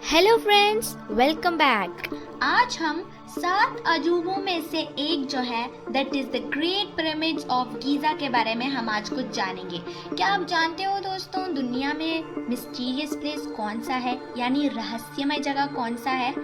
Hello friends, welcome back. आज हम 7 अजूबों में से एक जो है that is the great pyramids of Giza के बारे में हम आज कुछ जानेंगे। क्या आप जानते हो दोस्तों, दुनिया में मिस्टीरियस प्लेस कौन सा है, यानी रहस्यमय जगह कौन सा है?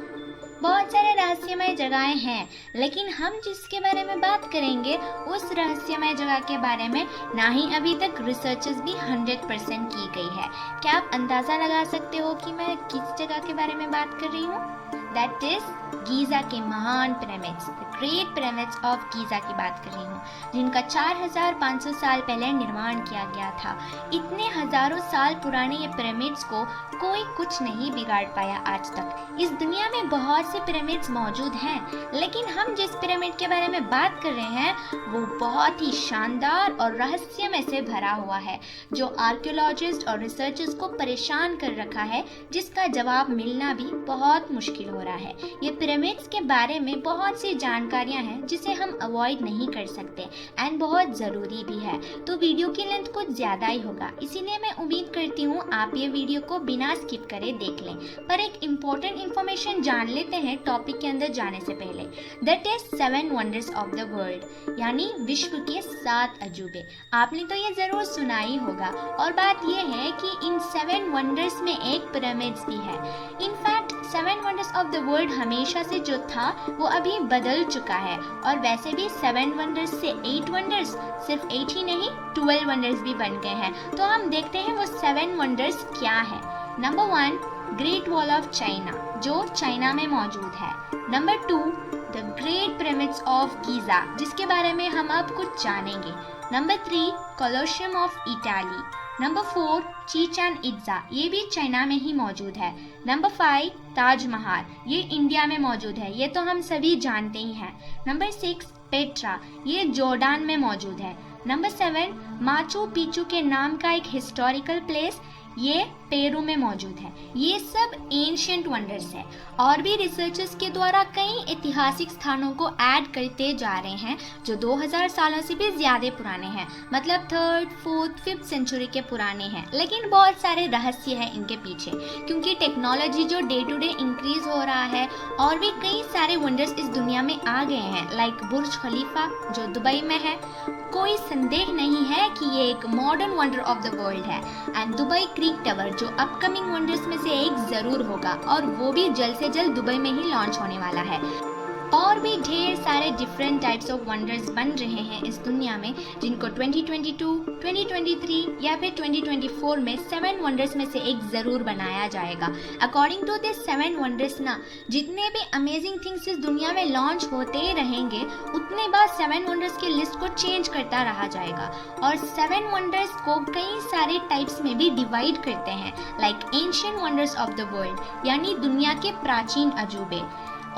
बहुत सारे रहस्यमय जगहें हैं, लेकिन हम जिसके बारे में बात करेंगे उस रहस्यमय जगह के बारे में ना ही अभी तक रिसर्चेस भी 100% की गई है। क्या आप अंदाजा लगा सकते हो कि मैं किस जगह के बारे में बात कर रही हूँ? दैट इज गीज़ा के महान pyramids, the great pyramids of Giza की बात कर रही हूँ, जिनका 4500 साल पहले निर्माण किया गया था। इतने हजारों साल पुराने ये पिरामिड्स को कोई कुछ नहीं बिगाड़ पाया आज तक। इस दुनिया में बहुत से पिरामिड्स मौजूद हैं, लेकिन हम जिस पिरामिड के बारे में बात कर रहे हैं वो बहुत ही शानदार और रहस्यमय से भरा हुआ है, जो आर्कियोलॉजिस्ट और रिसर्चर्स को परेशान कर रखा है, जिसका जवाब मिलना भी बहुत मुश्किल हो रहा है। ये पिरामिड्स के बारे में बहुत सी जानकारियां हैं जिसे हम अवॉइड नहीं कर सकते एंड बहुत ज़रूरी भी है, तो वीडियो की लेंथ कुछ ज़्यादा ही होगा, इसीलिए मैं उम्मीद करती हूँ आप ये वीडियो को बिना स्किप करे देख लें। पर एक इम्पोर्टेंट इन्फॉर्मेशन जान लेते हैं टॉपिक के अंदर जाने से पहले। That is 7 wonders of the world, यानी विश्व के 7 अजूबे। आपने तो ये ज़रूर सुना ही होगा, और बात ये है कि इन 7 वंडर्स में एक पिरामिड्स भी है। In fact 7 wonders of the world हमेशा से जो था वो अभी बदल चुका है, और वैसे भी 7 वंडर्स से 8 वंडर्स, सिर्फ 8 ही नहीं 12 वंडर्स भी बन गए हैं। तो हम देखते हैं वो 7 वंडर्स क्या है। Number 1, great wall of China, जो चाइना में मौजूद है। Number 2, the great pyramids of Giza, जिसके बारे में हम अब कुछ जानेंगे। Number 3, Colosseum of Italy. Number 4, Chichen Itza, ये भी चाइना में ही मौजूद है। नंबर 5, ताजमहल, ये इंडिया में मौजूद है, ये तो हम सभी जानते ही हैं। नंबर 6, पेट्रा, ये जॉर्डन में मौजूद है। नंबर 7, माचू पिचू के नाम का एक हिस्टोरिकल प्लेस, ये पेरू में मौजूद है। ये सब एंशिएंट वंडर्स है, और भी रिसर्चर्स के द्वारा कई ऐतिहासिक स्थानों को ऐड करते जा रहे हैं जो 2000 सालों से भी ज़्यादा पुराने हैं, मतलब 3rd, 4th, 5th सेंचुरी के पुराने हैं। लेकिन बहुत सारे रहस्य हैं इनके पीछे, क्योंकि टेक्नोलॉजी जो डे टू डे इंक्रीज हो रहा है, और भी कई सारे वंडर्स इस दुनिया में आ गए हैं, लाइक बुर्ज खलीफा जो दुबई में है। कोई संदेह नहीं है कि ये एक modern wonder of the world है। एंड दुबई क्रीक टावर जो अपकमिंग वंडर्स में से एक ज़रूर होगा, और वो भी जल्द से जल्द दुबई में ही लॉन्च होने वाला है। और भी ढेर सारे डिफरेंट टाइप्स ऑफ वंडर्स बन रहे हैं इस दुनिया में, जिनको 2022, 2023 या फिर 2024 में 7 वंडर्स में से एक ज़रूर बनाया जाएगा। अकॉर्डिंग टू दिस 7 वंडर्स ना, जितने भी अमेजिंग थिंग्स इस दुनिया में लॉन्च होते ही रहेंगे, उतने बार 7 वंडर्स की लिस्ट को चेंज करता रहा जाएगा। और 7 वंडर्स को कई सारे टाइप्स में भी डिवाइड करते हैं, like ancient wonders of the world, यानी दुनिया के प्राचीन अजूबे।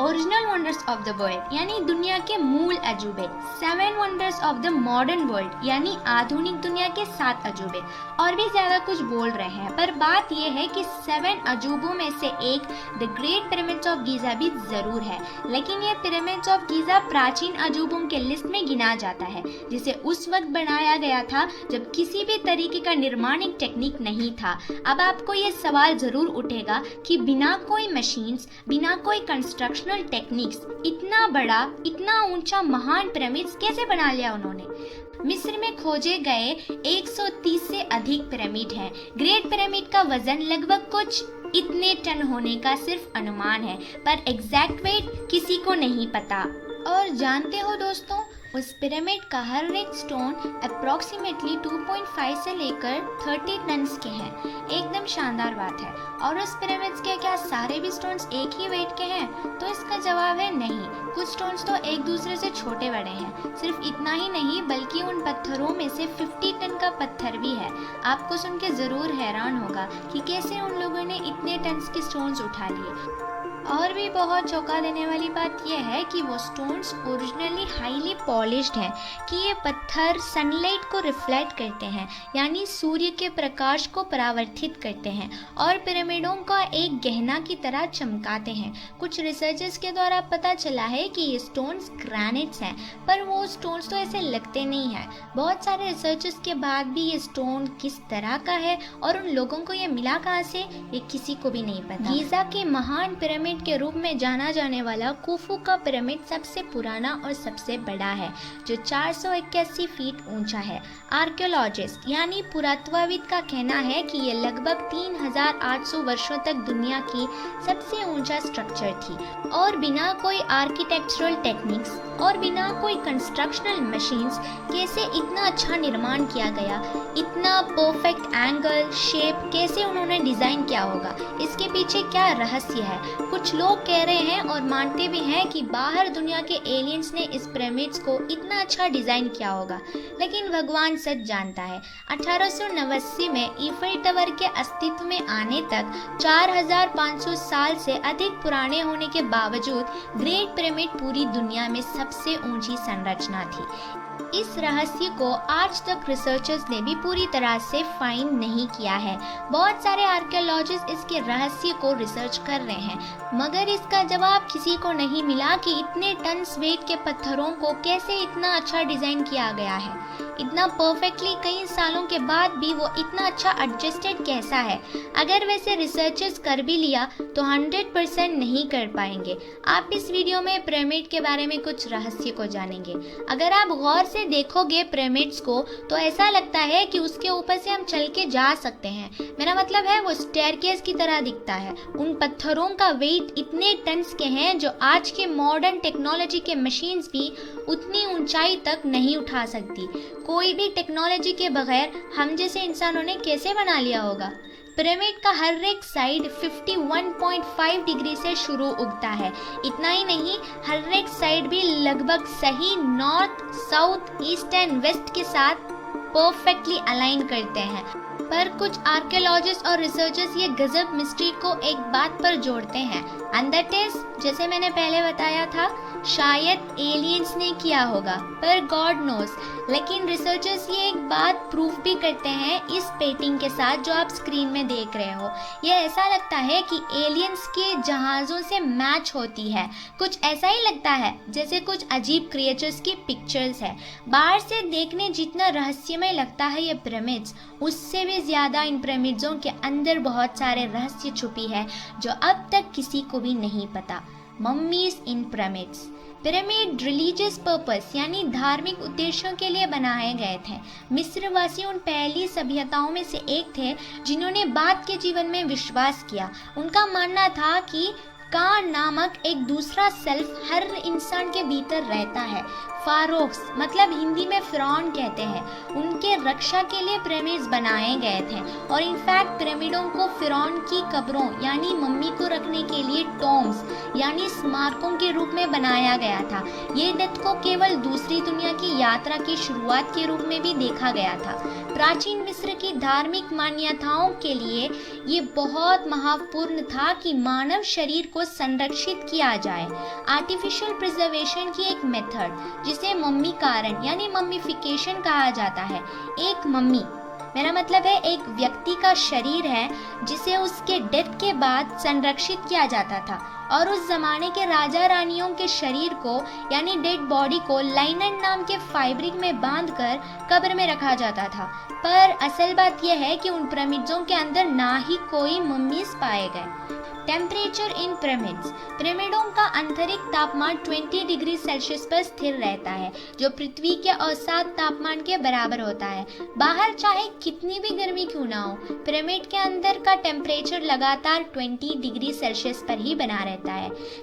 Original wonders of the world, यानी दुनिया के मूल अजूबे। 7 wonders of the modern world, यानी आधुनिक दुनिया के 7 अजूबे। और भी ज़्यादा कुछ बोल रहे हैं, पर बात यह है कि 7 अजूबों में से एक the great pyramids of Giza भी ज़रूर है। लेकिन ये पिरामिड्स ऑफ गीज़ा प्राचीन अजूबों के लिस्ट में गिना जाता है, जिसे उस वक्त बनाया गया था जब किसी भी तरीके का निर्माणिक टेक्निक नहीं था। अब आपको ये सवाल ज़रूर उठेगा कि बिना कोई मशीन्स, बिना कोई कंस्ट्रक्शन टेक्निक्स, इतना बड़ा, इतना ऊंचा महान पिरामिड्स कैसे बना लिया उन्होंने? मिस्र में खोजे गए 130 से अधिक पिरामिड हैं। ग्रेट पिरामिड का वजन लगभग कुछ इतने टन होने का सिर्फ अनुमान है, पर एग्जैक्ट वेट किसी को नहीं पता। और जानते हो दोस्तों, उस पिरामिड का हर एक स्टोन अप्रॉक्सीमेटली 2.5 से लेकर 30 टन्स के हैं। एकदम शानदार बात है। और उस पिरामिड्स के क्या सारे भी स्टोन्स एक ही वेट के हैं? तो इसका जवाब है नहीं। कुछ स्टोन्स तो एक दूसरे से छोटे बड़े हैं। सिर्फ इतना ही नहीं, बल्कि उन पत्थरों में से 50 टन का पत्थर भी है। आपको सुन के ज़रूर हैरान होगा कि कैसे उन लोगों ने इतने टन्स के स्टोन्स उठा लिए। और भी बहुत चौंका देने वाली बात यह है कि वो स्टोन्स ओरिजिनली हाईली पॉलिश्ड हैं, कि ये पत्थर सनलाइट को रिफ्लेक्ट करते हैं, यानी सूर्य के प्रकाश को परावर्तित करते हैं और पिरामिडों का एक गहना की तरह चमकाते हैं। कुछ रिसर्चर्स के द्वारा पता चला है कि ये स्टोन्स ग्रेनाइट्स हैं, पर वो स्टोन्स तो ऐसे लगते नहीं हैं। बहुत सारे रिसर्चर्स के बाद भी ये स्टोन किस तरह का है और उन लोगों को ये मिला कहाँ से, ये किसी को भी नहीं पता। गीज़ा के महान पिरामिड के रूप में जाना जाने वाला खुफू का पिरामिड सबसे पुराना और सबसे बड़ा है, जो 481 फीट ऊंचा है। आर्कियोलॉजिस्ट यानी पुरातत्वविद का कहना है कि ये लगभग 3800 वर्षों तक दुनिया की सबसे ऊंचा स्ट्रक्चर थी और बिना कोई आर्किटेक्चरल टेक्निक्स और बिना कोई कंस्ट्रक्शनल मशीन्स कैसे इतना अच्छा निर्माण किया गया, इतना परफेक्ट एंगल शेप कैसे उन्होंने डिजाइन किया होगा, इसके पीछे क्या रहस्य है। कुछ लोग कह रहे हैं और मानते भी हैं कि बाहर दुनिया के एलियंस ने इस पिरामिड्स को इतना अच्छा डिजाइन किया होगा, लेकिन भगवान सच जानता है। 1889 में ईफल टावर के अस्तित्व में आने तक 4500 साल से अधिक पुराने होने के बावजूद ग्रेट पिरामिड पूरी दुनिया में सबसे ऊंची संरचना थी। इस रहस्य को आज तक रिसर्चर्स ने भी पूरी तरह से फाइंड नहीं किया है। बहुत सारे आर्कियोलॉजिस्ट इसके रहस्य को रिसर्च कर रहे हैं, मगर इसका जवाब किसी को नहीं मिला कि इतने टन्स वेट के पत्थरों को कैसे इतना अच्छा डिजाइन किया गया है। इतना परफेक्टली कई सालों के बाद भी वो इतना अच्छा एडजस्टेड कैसा है। अगर वैसे रिसर्चर्स कर भी लिया तो 100% नहीं कर पाएंगे। आप इस वीडियो में पिरामिड के बारे में कुछ रहस्य को जानेंगे। अगर आप गौर से देखोगे पिरामिड्स को तो ऐसा लगता है कि उसके ऊपर से हम चल के जा सकते हैं। मेरा मतलब है वो स्टेयरकेस की तरह दिखता है। उन पत्थरों का वेट इतने टन्स के हैं जो आज के मॉडर्न टेक्नोलॉजी के मशीन्स भी उतनी ऊंचाई तक नहीं उठा सकती। कोई भी टेक्नोलॉजी के बगैर हम जैसे इंसानों ने कैसे बना लिया होगा। पिरामिड का हर एक साइड 51.5 डिग्री से शुरू उगता है। इतना ही नहीं, हर एक साइड भी लगभग सही north, south, east and west के साथ परफेक्टली अलाइन करते हैं। पर कुछ आर्कियोलॉजिस्ट और रिसर्चर्स ये गजब मिस्ट्री को एक बात पर जोड़ते हैं, एंड दैट इज, जैसे मैंने पहले बताया था, शायद एलियंस ने किया होगा, पर गॉड नोस। लेकिन रिसर्चर्स ये एक बात प्रूफ भी करते हैं इस पेंटिंग के साथ जो आप स्क्रीन में देख रहे हो। ये ऐसा लगता है कि एलियंस के जहाज़ों से मैच होती है। कुछ ऐसा ही लगता है जैसे कुछ अजीब क्रिएचर्स की पिक्चर्स है। बाहर से देखने जितना रहस्यमय लगता है ये पिरामिड्स, उससे भी ज़्यादा इन पिरामिड्सों के अंदर बहुत सारे रहस्य छुपी है जो अब तक किसी को भी नहीं पता। मम्मीज इन पिरामिड्स। पिरामिड रिलीजियस पर्पस यानी धार्मिक उद्देश्यों के लिए बनाए गए थे। मिस्रवासी उन पहली सभ्यताओं में से एक थे जिन्होंने बाद के जीवन में विश्वास किया। उनका मानना था कि का नामक एक दूसरा सेल्फ हर इंसान के भीतर रहता है। फारोक्स मतलब हिंदी में फिरौन कहते हैं, उनके रक्षा के लिए पिरामिड्स बनाए गए थे और इनफैक्ट पिरामिडों को फिरौन की कब्रों यानी मम्मी को रखने के लिए टॉम्स यानी स्मारकों के रूप में बनाया गया था। ये डेथ को केवल दूसरी दुनिया की यात्रा की शुरुआत के रूप में भी देखा गया था। प्राचीन मिस्र की धार्मिक मान्यताओं के लिए ये बहुत महत्वपूर्ण था कि मानव शरीर को संरक्षित किया जाए। आर्टिफिशियल प्रिजर्वेशन की एक मेथड जिसे मम्मीकरण यानी मम्मीफिकेशन कहा जाता है। एक मम्मी मेरा मतलब है एक व्यक्ति का शरीर है जिसे उसके डेथ के बाद संरक्षित किया जाता था और उस जमाने के राजा रानियों के शरीर को यानी डेड बॉडी को लाइनन नाम के फैब्रिक में बांधकर कब्र में रखा जाता था। पर असल बात यह है कि उन पिरामिड्सों के अंदर ना ही कोई मम्मीज पाए गए। Temperature in pyramids. पिरामिडों का आंतरिक तापमान 20 डिग्री सेल्सियस पर स्थिर रहता है जो पृथ्वी के औसत तापमान के बराबर होता है। बाहर चाहे कितनी भी गर्मी क्यों ना हो, पिरामिड के अंदर का टेम्परेचर लगातार 20 डिग्री सेल्सियस पर ही बना रहता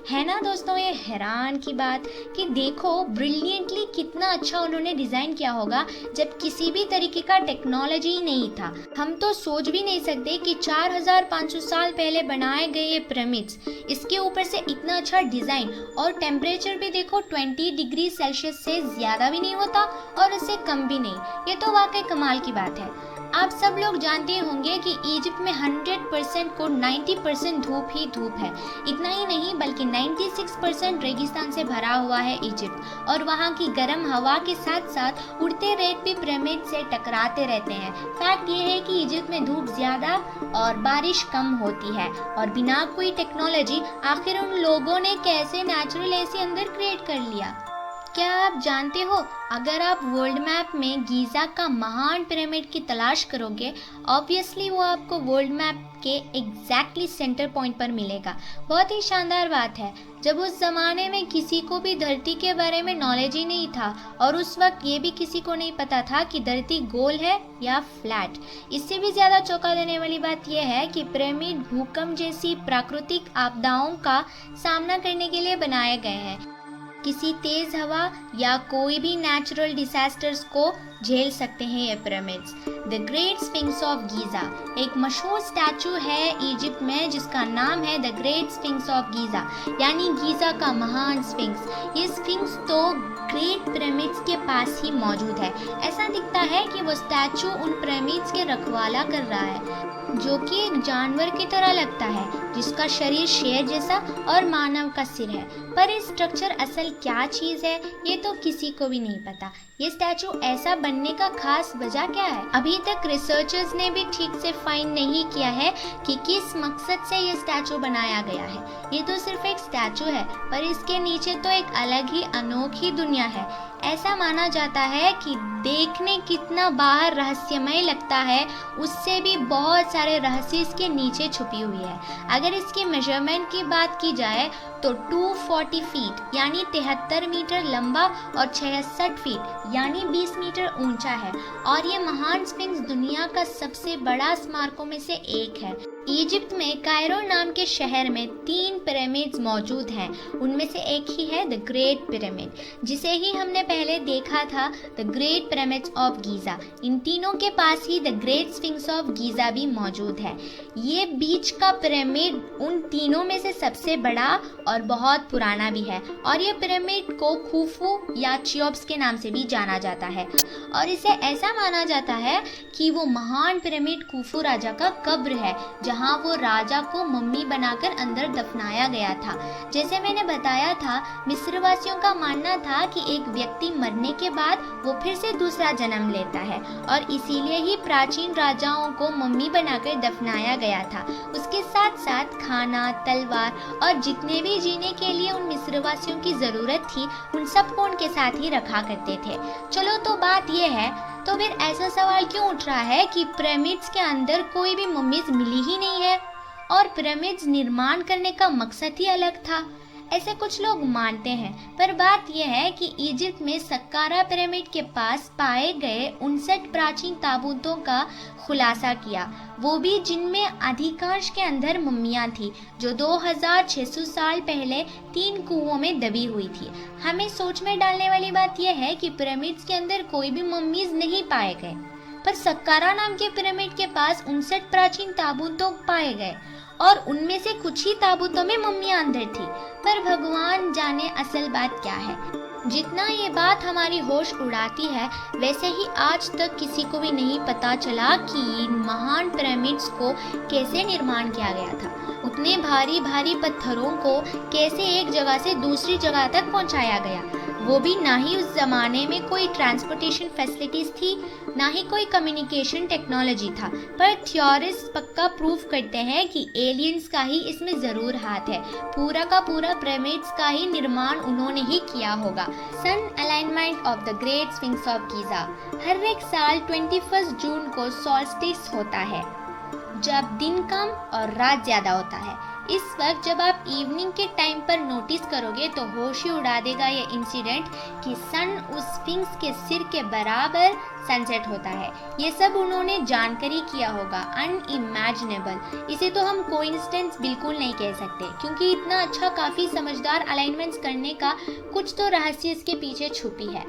है ना दोस्तों। ये हैरान की बात कि देखो ब्रिलियंटली कितना अच्छा उन्होंने डिजाइन किया होगा जब किसी भी तरीके का टेक्नोलॉजी ही नहीं था। हम तो सोच भी नहीं सकते कि 4500 साल पहले बनाए गए ये पिरामिड्स, इसके ऊपर से इतना अच्छा डिजाइन और टेम्परेचर भी देखो 20 डिग्री सेल्सियस से ज्यादा भी नहीं होता और उससे कम भी नहीं। ये तो वाकई कमाल की बात है। आप सब लोग जानते होंगे कि इजिप्ट में 100% को 90% धूप ही धूप है। इतना ही नहीं बल्कि 96% रेगिस्तान से भरा हुआ है इजिप्ट, और वहाँ की गर्म हवा के साथ साथ उड़ते रेत भी पिरामिड से टकराते रहते हैं। फैक्ट ये है कि इजिप्ट में धूप ज्यादा और बारिश कम होती है, और बिना कोई टेक्नोलॉजी आखिर उन लोगों ने कैसे नेचुरल एसी अंदर क्रिएट कर लिया? क्या आप जानते हो, अगर आप वर्ल्ड मैप में गीज़ा का महान पिरामिड की तलाश करोगे, ऑब्वियसली वो आपको वर्ल्ड मैप के एग्जैक्टली सेंटर पॉइंट पर मिलेगा। बहुत ही शानदार बात है, जब उस ज़माने में किसी को भी धरती के बारे में नॉलेज ही नहीं था, और उस वक्त ये भी किसी को नहीं पता था कि धरती गोल है या फ्लैट। इससे भी ज़्यादा चौंका देने वाली बात यह है कि पिरामिड भूकंप जैसी प्राकृतिक आपदाओं का सामना करने के लिए बनाए गए हैं। किसी तेज हवा या कोई भी नेचुरल डिजास्टर्स को झेल सकते हैं ये pyramids. The great sphinx of Giza एक मशहूर स्टैचू है इजिप्ट में जिसका नाम है the great sphinx of Giza, यानी गीज़ा का महान स्फिंक्स। ये स्फिंक्स तो ग्रेट पिरामिड्स के पास ही मौजूद है। ऐसा दिखता है कि वो स्टैचू उन पिरामिड्स के रखवाला कर रहा है, जो कि एक जानवर की तरह लगता है जिसका शरीर शेर जैसा और मानव का सिर है। पर ये स्ट्रक्चर असल क्या चीज़ है ये तो किसी को भी नहीं पता। ये स्टैचू ऐसा बनने का खास वजह क्या है? अभी तक रिसर्चर्स ने भी ठीक से फाइंड नहीं किया है कि किस मकसद से ये स्टैचू बनाया गया है। ये तो सिर्फ एक स्टैचू है, पर इसके नीचे तो एक अलग ही अनोखी दुनिया है। ऐसा माना जाता है कि देखने कितना बाहर रहस्यमय लगता है, उससे भी बहुत सारे रहस्य इसके नीचे छुपी हुई है। अगर इसकी मेजरमेंट की बात की जाए तो 240 फीट यानी 73 मीटर लंबा और 66 फीट यानी 20 मीटर ऊंचा है, और ये महान स्फिंक्स दुनिया का सबसे बड़ा स्मारकों में से एक है। इजिप्ट में कायरो नाम के शहर में 3 पिरामिड्स मौजूद हैं। उनमें से एक ही है द ग्रेट पिरामिड, जिसे ही हमने पहले देखा था, the great pyramids of Giza. इन तीनों के पास ही the great sphinx of Giza भी मौजूद है। ये बीच का पिरामिड उन तीनों में से सबसे बड़ा और बहुत पुराना भी है, और ये पिरामिड को खुफू या चियोप्स के नाम से भी जाना जाता है, और इसे ऐसा माना जाता है कि वो महान पिरामिड खुफू राजा का कब्र है, जहाँ वो राजा को मम्मी बनाकर अंदर दफनाया गया था। जैसे मैंने बताया था, मिस्र वासियों का मानना था कि एक व्यक्ति मरने के बाद वो फिर से दूसरा जन्म लेता है, और इसीलिए ही प्राचीन राजाओं को मम्मी बनाकर दफनाया गया था। उसके साथ साथ खाना, तलवार और जितने भी जीने के लिए उन मिस्र वासियों की जरूरत थी, उन सबको उनके साथ ही रखा करते थे। चलो, तो बात ये है, तो फिर ऐसा सवाल क्यों उठ रहा है कि पिरामिड्स के अंदर कोई भी मम्मीज मिली ही नहीं है, और पिरामिड्स निर्माण करने का मकसद ही अलग था? ऐसे कुछ लोग मानते हैं, पर बात यह है कि इजिप्ट में सक्कारा पिरामिड के पास पाए गए 59 प्राचीन ताबूतों का खुलासा किया, वो भी जिनमें अधिकांश के अंदर मम्मियां थी, जो 2600 साल पहले 3 कुओं में दबी हुई थी। हमें सोच में डालने वाली बात यह है कि पिरामिड्स के अंदर कोई भी मम्मीज नहीं पाए गए, पर सक्कारा नाम के पिरामिड के पास 59 प्राचीन ताबूतों पाए गए, और उनमें से कुछ ही ताबूतों में मम्मियां अंदर थी। पर भगवान जाने असल बात क्या है। जितना ये बात हमारी होश उड़ाती है, वैसे ही आज तक किसी को भी नहीं पता चला कि इन महान पिरामिड्स को कैसे निर्माण किया गया था। उतने भारी भारी पत्थरों को कैसे एक जगह से दूसरी जगह तक पहुंचाया गया, वो भी ना ही उस जमाने में कोई ट्रांसपोर्टेशन फैसिलिटीज थी, ना ही कोई कम्युनिकेशन टेक्नोलॉजी था। पर थ्योरिस्ट पक्का प्रूफ करते हैं कि एलियंस का ही इसमें जरूर हाथ है। पूरा का पूरा पिरामिड्स का ही निर्माण उन्होंने ही किया होगा। Sun alignment of the great sphinx of Giza. हर एक साल 21 जून को सॉल्स्टिस होता है, जब दिन कम और रात ज्यादा होता है। इस वक्त जब आप इवनिंग के टाइम पर नोटिस करोगे तो होश ही उड़ा देगा ये इंसिडेंट कि सन उस स्फिंक्स के सिर के बराबर सनसेट होता है। ये सब उन्होंने जानकर ही किया होगा। अनइमेजिनेबल, इसे तो हम कोइंसिडेंस बिल्कुल नहीं कह सकते, क्योंकि इतना अच्छा काफ़ी समझदार अलाइनमेंट्स करने का कुछ तो रहस्य इसके पीछे छुपी है।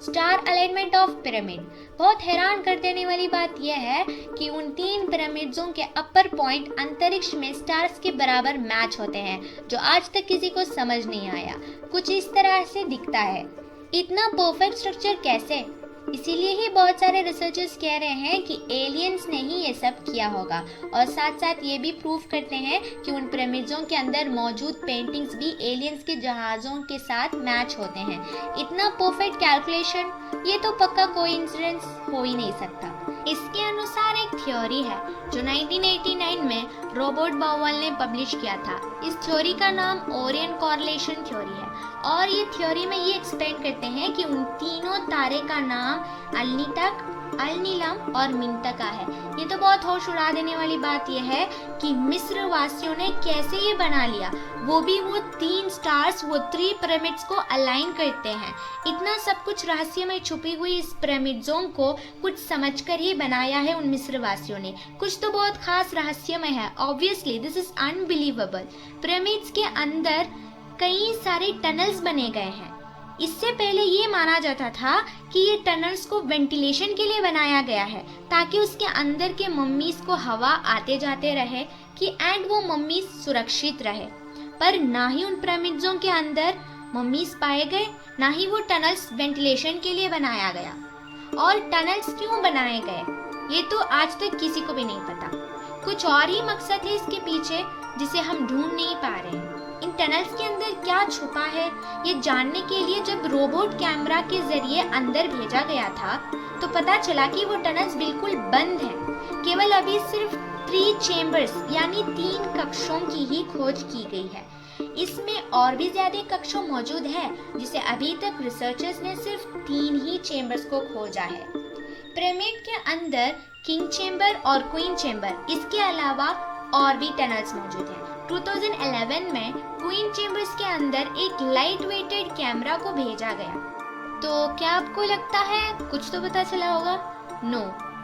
Star alignment of pyramid. बहुत हैरान कर देने वाली बात यह है कि उन 3 पिरामिड्सों के अपर पॉइंट अंतरिक्ष में स्टार्स के बराबर मैच होते हैं, जो आज तक किसी को समझ नहीं आया। कुछ इस तरह से दिखता है। इतना परफेक्ट स्ट्रक्चर कैसे? इसीलिए ही बहुत सारे रिसर्चर्स कह रहे हैं कि एलियंस ने ही ये सब किया होगा, और साथ साथ ये भी प्रूव करते हैं कि उन पिरामिड्सों के अंदर मौजूद पेंटिंग्स भी एलियंस के जहाज़ों के साथ मैच होते हैं। इतना परफेक्ट कैलकुलेशन, ये तो पक्का कोइंसिडेंस हो ही नहीं सकता। इसके अनुसार एक थ्योरी है जो 1989 में रॉबर्ट बाउअल ने पब्लिश किया था। इस थ्योरी का नाम ओरियन कॉरलेशन थ्योरी है, और ये थ्योरी में ये एक्सप्लेन करते हैं कि उन तीनों तारे का नाम अलनीटक, अलनीलम और मिंतका है। ये तो बहुत होश उड़ा देने वाली बात यह है कि मिस्र वासियों ने कैसे ये बना लिया, वो भी वो 3 स्टार्स, वो 3 पिरामिड्स को अलाइन करते हैं। इतना सब कुछ रहस्य में छुपी हुई इस पिरामिड्सों को कुछ समझकर ही बनाया है उन मिस्र वासियों ने। कुछ तो बहुत खास रहस्यमय है। Obviously this is unbelievable. Pyramids के अंदर कई सारे टनल्स बने गए हैं। इससे पहले ये माना जाता था कि ये टनल्स को वेंटिलेशन के लिए बनाया गया है, ताकि उसके अंदर के मम्मीज को हवा आते जाते रहे कि एंड वो मम्मीज सुरक्षित रहे। पर ना ही उन पिरामिड्सों के अंदर मम्मीज पाए गए, ना ही वो टनल्स वेंटिलेशन के लिए बनाया गया। और टनल्स क्यों बनाए गए, ये तो आज तक किसी को भी नहीं पता। कुछ और ही मकसद है इसके पीछे जिसे हम ढूंढ नहीं पा रहे हैं। इन टनल्स के अंदर क्या छुपा है, ये जानने के लिए जब रोबोट कैमरा के जरिए अंदर भेजा गया था तो पता चला कि वो टनल्स बिल्कुल बंद हैं। केवल अभी सिर्फ 3 चेम्बर्स यानी 3 कक्षों की ही खोज की गई है। इसमें और भी ज्यादा कक्षों मौजूद है, जिसे अभी तक रिसर्चर्स ने सिर्फ 3 ही चेम्बर्स को खोजा है। पिरामिड के अंदर किंग चेम्बर और क्वीन चेम्बर, इसके अलावा और भी टनल्स मौजूद हैं। 2011 में क्वीन चेम्बर्स के अंदर एक लाइट वेटेड कैमरा को भेजा गया। तो क्या आपको लगता है कुछ तो पता चला होगा? नो,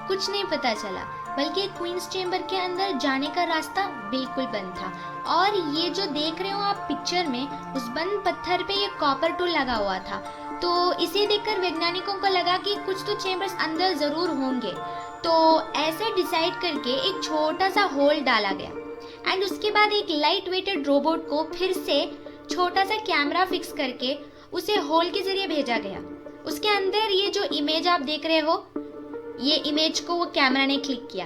कुछ नहीं पता चला, बल्कि क्वींस चेम्बर के अंदर जाने का रास्ता बिल्कुल बंद था। और ये जो देख रहे हो आप पिक्चर में, उस बंद पत्थर पे ये कॉपर टूल लगा हुआ था। तो इसे देखकर वैज्ञानिकों को लगा कि कुछ तो चेम्बर्स अंदर जरूर होंगे। तो ऐसे डिसाइड करके एक छोटा सा होल डाला गया एंड उसके बाद एक लाइट वेटेड रोबोट को फिर से छोटा सा कैमरा फिक्स करके उसे होल के जरिए भेजा गया। उसके अंदर ये जो इमेज आप देख रहे हो, ये इमेज को वो कैमरा ने क्लिक किया।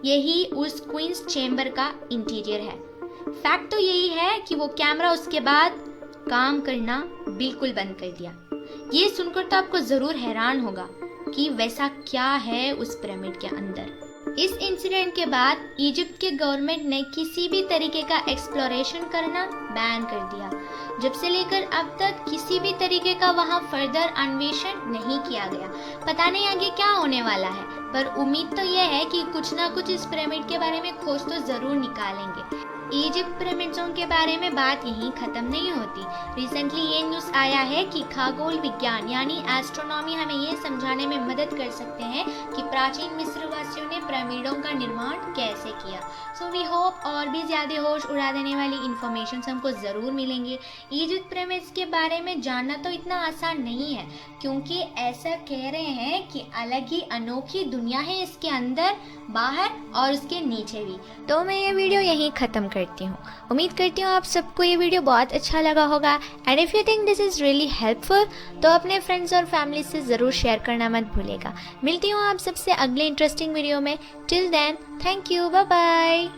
यही उस क्वींस चेम्बर का इंटीरियर है। फैक्ट तो यही है कि वो कैमरा उसके बाद काम करना बिल्कुल बंद कर दिया। ये सुनकर तो आपको जरूर हैरान होगा कि वैसा क्या है उस पिरामिड के अंदर। इस इंसिडेंट के बाद इजिप्ट के गवर्नमेंट ने किसी भी तरीके का एक्सप्लोरेशन करना बैन कर दिया। जब से लेकर अब तक किसी भी तरीके का वहां फर्दर अन्वेषण नहीं किया गया। पता नहीं आगे क्या होने वाला है, पर उम्मीद तो यह है कि कुछ ना कुछ इस पिरामिड के बारे में खोज तो जरूर निकालेंगे। इजिप्ट पिरामिड्सों के बारे में बात यहीं खत्म नहीं होती। रिसेंटली ये न्यूज़ आया है कि खगोल विज्ञान यानी एस्ट्रोनॉमी हमें ये समझाने में मदद कर सकते हैं कि प्राचीन मिस्र वासियों ने पिरामिडों का निर्माण कैसे किया। सो वी होप और भी ज़्यादा होश उड़ा देने वाली इंफॉर्मेशन हमको ज़रूर मिलेंगे। इजिप्ट पिरामिड्स के बारे में जानना तो इतना आसान नहीं है, क्योंकि ऐसा कह रहे हैं कि अलग ही अनोखी दुनिया है इसके अंदर, बाहर और उसके नीचे भी। तो मैं ये वीडियो यहीं ख़त्म करती हूँ। उम्मीद करती हूँ आप सबको ये वीडियो बहुत अच्छा लगा होगा। And if you think this is really helpful तो अपने फ्रेंड्स और फैमिली से ज़रूर शेयर करना मत भूलेगा। मिलती हूँ आप सबसे अगले इंटरेस्टिंग वीडियो में। Till then, thank you, bye bye.